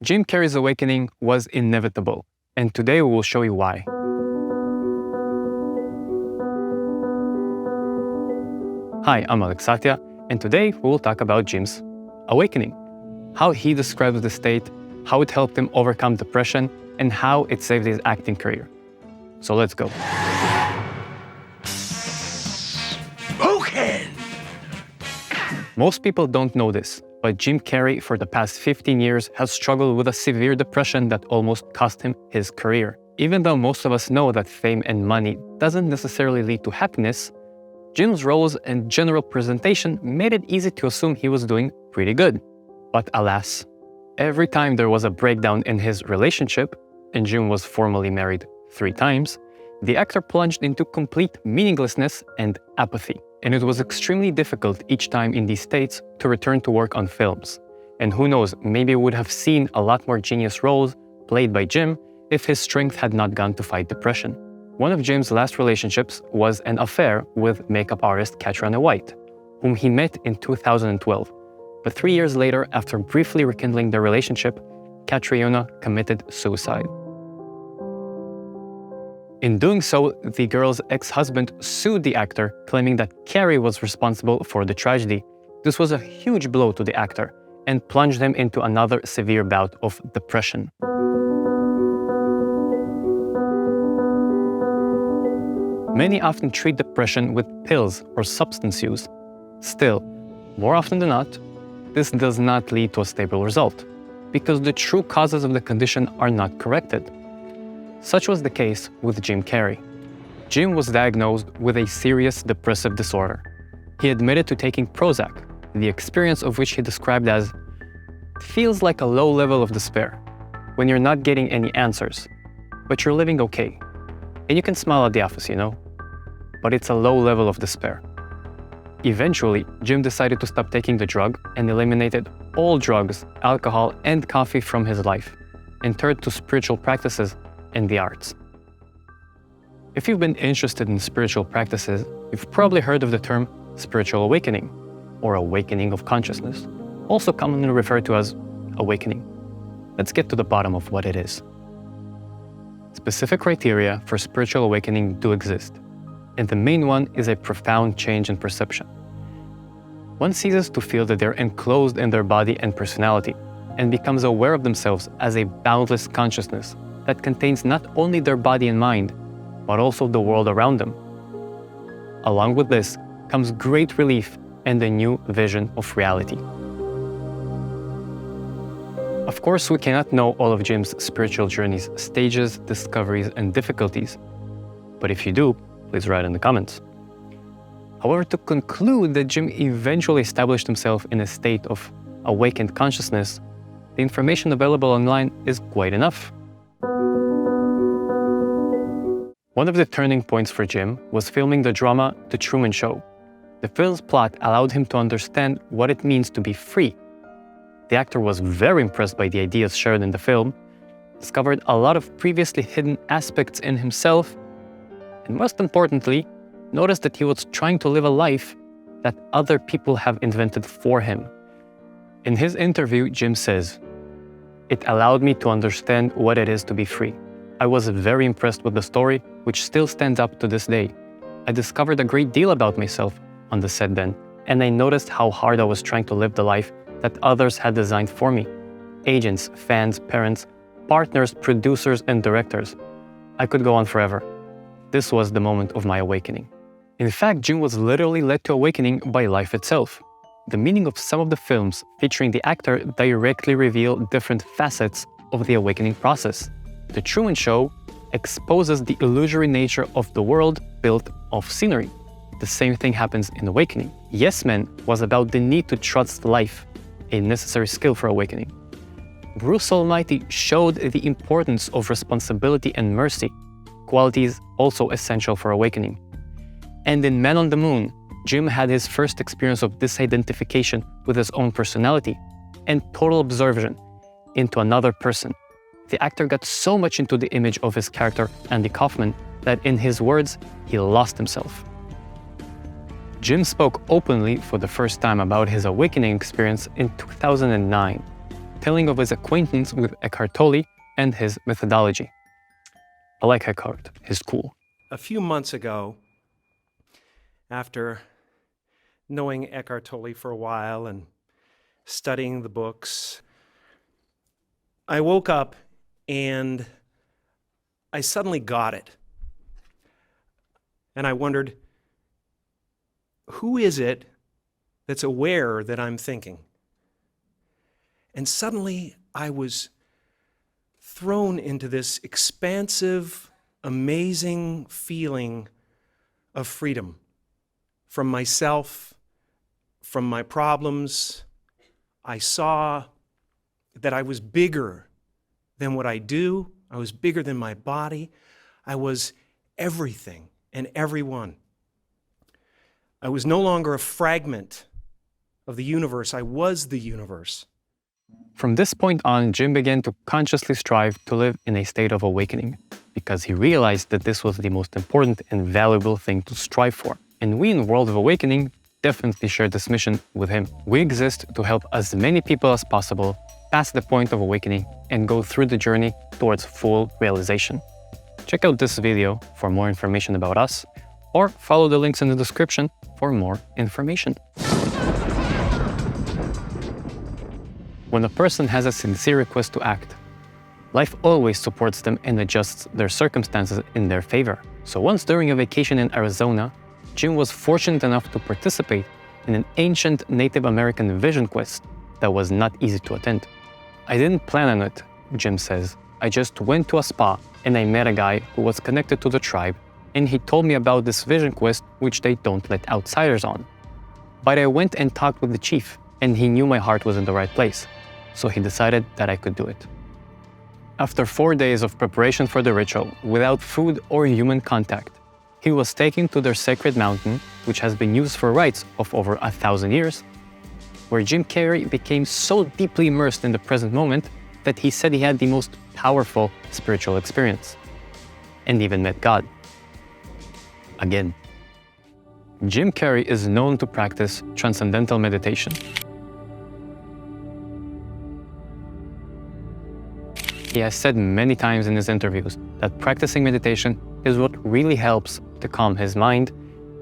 Jim Carrey's awakening was inevitable, and today we will show you why. Hi, I'm Alex Satya, and today we will talk about Jim's awakening, how he describes the state, how it helped him overcome depression, and how it saved his acting career. So let's go. Spoken! Most people don't know this, but Jim Carrey for the past 15 years has struggled with a severe depression that almost cost him his career. Even though most of us know that fame and money doesn't necessarily lead to happiness, Jim's roles and general presentation made it easy to assume he was doing pretty good. But alas, every time there was a breakdown in his relationship, and Jim was formally married 3 times, the actor plunged into complete meaninglessness and apathy. And it was extremely difficult each time in these states to return to work on films. And who knows, maybe we would have seen a lot more genius roles played by Jim if his strength had not gone to fight depression. One of Jim's last relationships was an affair with makeup artist Katrina White, whom he met in 2012. But 3 years later, after briefly rekindling their relationship, Katrina committed suicide. In doing so, the girl's ex-husband sued the actor, claiming that Carrey was responsible for the tragedy. This was a huge blow to the actor and plunged him into another severe bout of depression. Many often treat depression with pills or substance use. Still, more often than not, this does not lead to a stable result, because the true causes of the condition are not corrected. Such was the case with Jim Carrey. Jim was diagnosed with a serious depressive disorder. He admitted to taking Prozac, the experience of which he described as, "Feels like a low level of despair, when you're not getting any answers, but you're living okay. And you can smile at the office, you know? But it's a low level of despair." Eventually, Jim decided to stop taking the drug and eliminated all drugs, alcohol, and coffee from his life, and turned to spiritual practices and the arts. If you've been interested in spiritual practices, you've probably heard of the term spiritual awakening, or awakening of consciousness, also commonly referred to as awakening. Let's get to the bottom of what it is. Specific criteria for spiritual awakening do exist, and the main one is a profound change in perception. One ceases to feel that they're enclosed in their body and personality, and becomes aware of themselves as a boundless consciousness that contains not only their body and mind, but also the world around them. Along with this comes great relief and a new vision of reality. Of course, we cannot know all of Jim's spiritual journey's stages, discoveries, and difficulties. But if you do, please write in the comments. However, to conclude that Jim eventually established himself in a state of awakened consciousness, the information available online is quite enough. One of the turning points for Jim was filming the drama The Truman Show. The film's plot allowed him to understand what it means to be free. The actor was very impressed by the ideas shared in the film, discovered a lot of previously hidden aspects in himself, and most importantly, noticed that he was trying to live a life that other people have invented for him. In his interview, Jim says, "It allowed me to understand what it is to be free. I was very impressed with the story, which still stands up to this day. I discovered a great deal about myself on the set then, and I noticed how hard I was trying to live the life that others had designed for me. Agents, fans, parents, partners, producers, and directors. I could go on forever. This was the moment of my awakening." In fact, Jim was literally led to awakening by life itself. The meaning of some of the films featuring the actor directly reveal different facets of the awakening process. The Truman Show exposes the illusory nature of the world built of scenery. The same thing happens in Awakening. Yes Men was about the need to trust life, a necessary skill for awakening. Bruce Almighty showed the importance of responsibility and mercy, qualities also essential for awakening. And in Man on the Moon, Jim had his first experience of disidentification with his own personality and total absorption into another person. The actor got so much into the image of his character, Andy Kaufman, that in his words, he lost himself. Jim spoke openly for the first time about his awakening experience in 2009. telling of his acquaintance with Eckhart Tolle and his methodology. I like Eckhart, he's cool. A few months ago, after knowing Eckhart Tolle for a while and studying the books, I woke up and I suddenly got it. And I wondered, who is it that's aware that I'm thinking? And suddenly I was thrown into this expansive, amazing feeling of freedom from myself, from my problems. I saw that I was bigger than what I do. I was bigger than my body. I was everything and everyone. I was no longer a fragment of the universe. I was the universe. From this point on, Jim began to consciously strive to live in a state of awakening, because he realized that this was the most important and valuable thing to strive for. And we in World of Awakening definitely share this mission with him. We exist to help as many people as possible pass the point of awakening and go through the journey towards full realization. Check out this video for more information about us, or follow the links in the description for more information. When a person has a sincere request to act, life always supports them and adjusts their circumstances in their favor. So once during a vacation in Arizona, Jim was fortunate enough to participate in an ancient Native American vision quest that was not easy to attend. I didn't plan on it, Jim says. I just went to a spa and I met a guy who was connected to the tribe, and he told me about this vision quest which they don't let outsiders on. But I went and talked with the chief, and he knew my heart was in the right place, so he decided that I could do it. After 4 days of preparation for the ritual, without food or human contact, he was taken to their sacred mountain, which has been used for rites of over 1,000 years, where Jim Carrey became so deeply immersed in the present moment that he said he had the most powerful spiritual experience, and even met God. Again. Jim Carrey is known to practice transcendental meditation. He has said many times in his interviews that practicing meditation is what really helps to calm his mind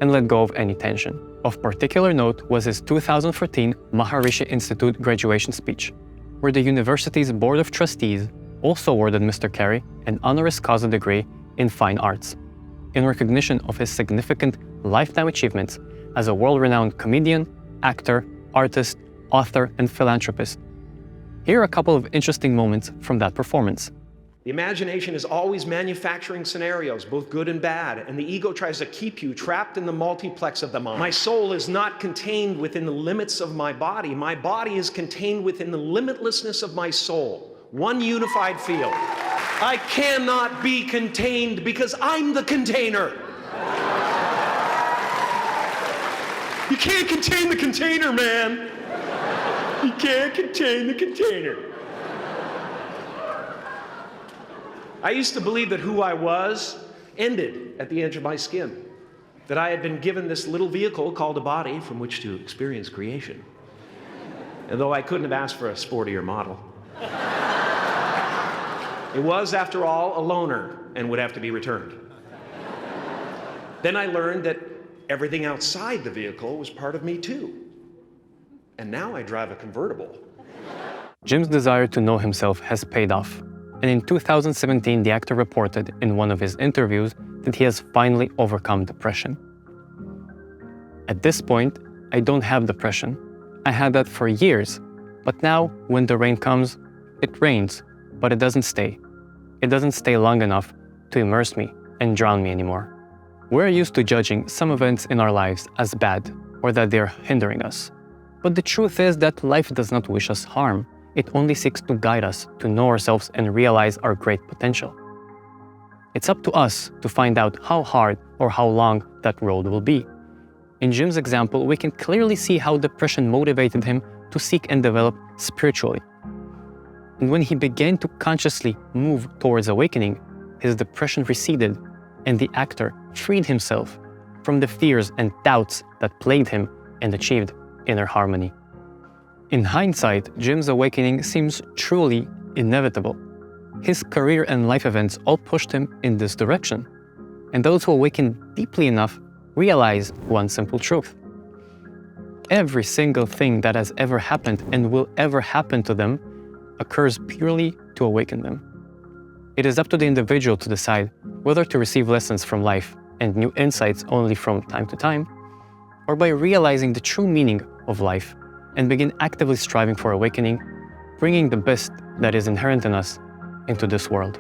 and let go of any tension. Of particular note was his 2014 Maharishi Institute graduation speech, where the university's Board of Trustees also awarded Mr. Carrey an honoris causa degree in fine arts, in recognition of his significant lifetime achievements as a world-renowned comedian, actor, artist, author, and philanthropist. Here are a couple of interesting moments from that performance. The imagination is always manufacturing scenarios, both good and bad, and the ego tries to keep you trapped in the multiplex of the mind. My soul is not contained within the limits of my body. My body is contained within the limitlessness of my soul, one unified field. I cannot be contained because I'm the container. You can't contain the container, man. You can't contain the container. I used to believe that who I was ended at the edge of my skin, that I had been given this little vehicle called a body from which to experience creation. And though I couldn't have asked for a sportier model, it was, after all, a loaner and would have to be returned. Then I learned that everything outside the vehicle was part of me too. And now I drive a convertible. Jim's desire to know himself has paid off. And in 2017, the actor reported in one of his interviews that he has finally overcome depression. At this point, I don't have depression. I had that for years. But now, when the rain comes, it rains, but it doesn't stay. It doesn't stay long enough to immerse me and drown me anymore. We're used to judging some events in our lives as bad, or that they're hindering us. But the truth is that life does not wish us harm. It only seeks to guide us to know ourselves and realize our great potential. It's up to us to find out how hard or how long that road will be. In Jim's example, we can clearly see how depression motivated him to seek and develop spiritually. And when he began to consciously move towards awakening, his depression receded, and the actor freed himself from the fears and doubts that plagued him and achieved inner harmony. In hindsight, Jim's awakening seems truly inevitable. His career and life events all pushed him in this direction. And those who awaken deeply enough realize one simple truth. Every single thing that has ever happened and will ever happen to them occurs purely to awaken them. It is up to the individual to decide whether to receive lessons from life and new insights only from time to time, or by realizing the true meaning of life and begin actively striving for awakening, bringing the best that is inherent in us into this world.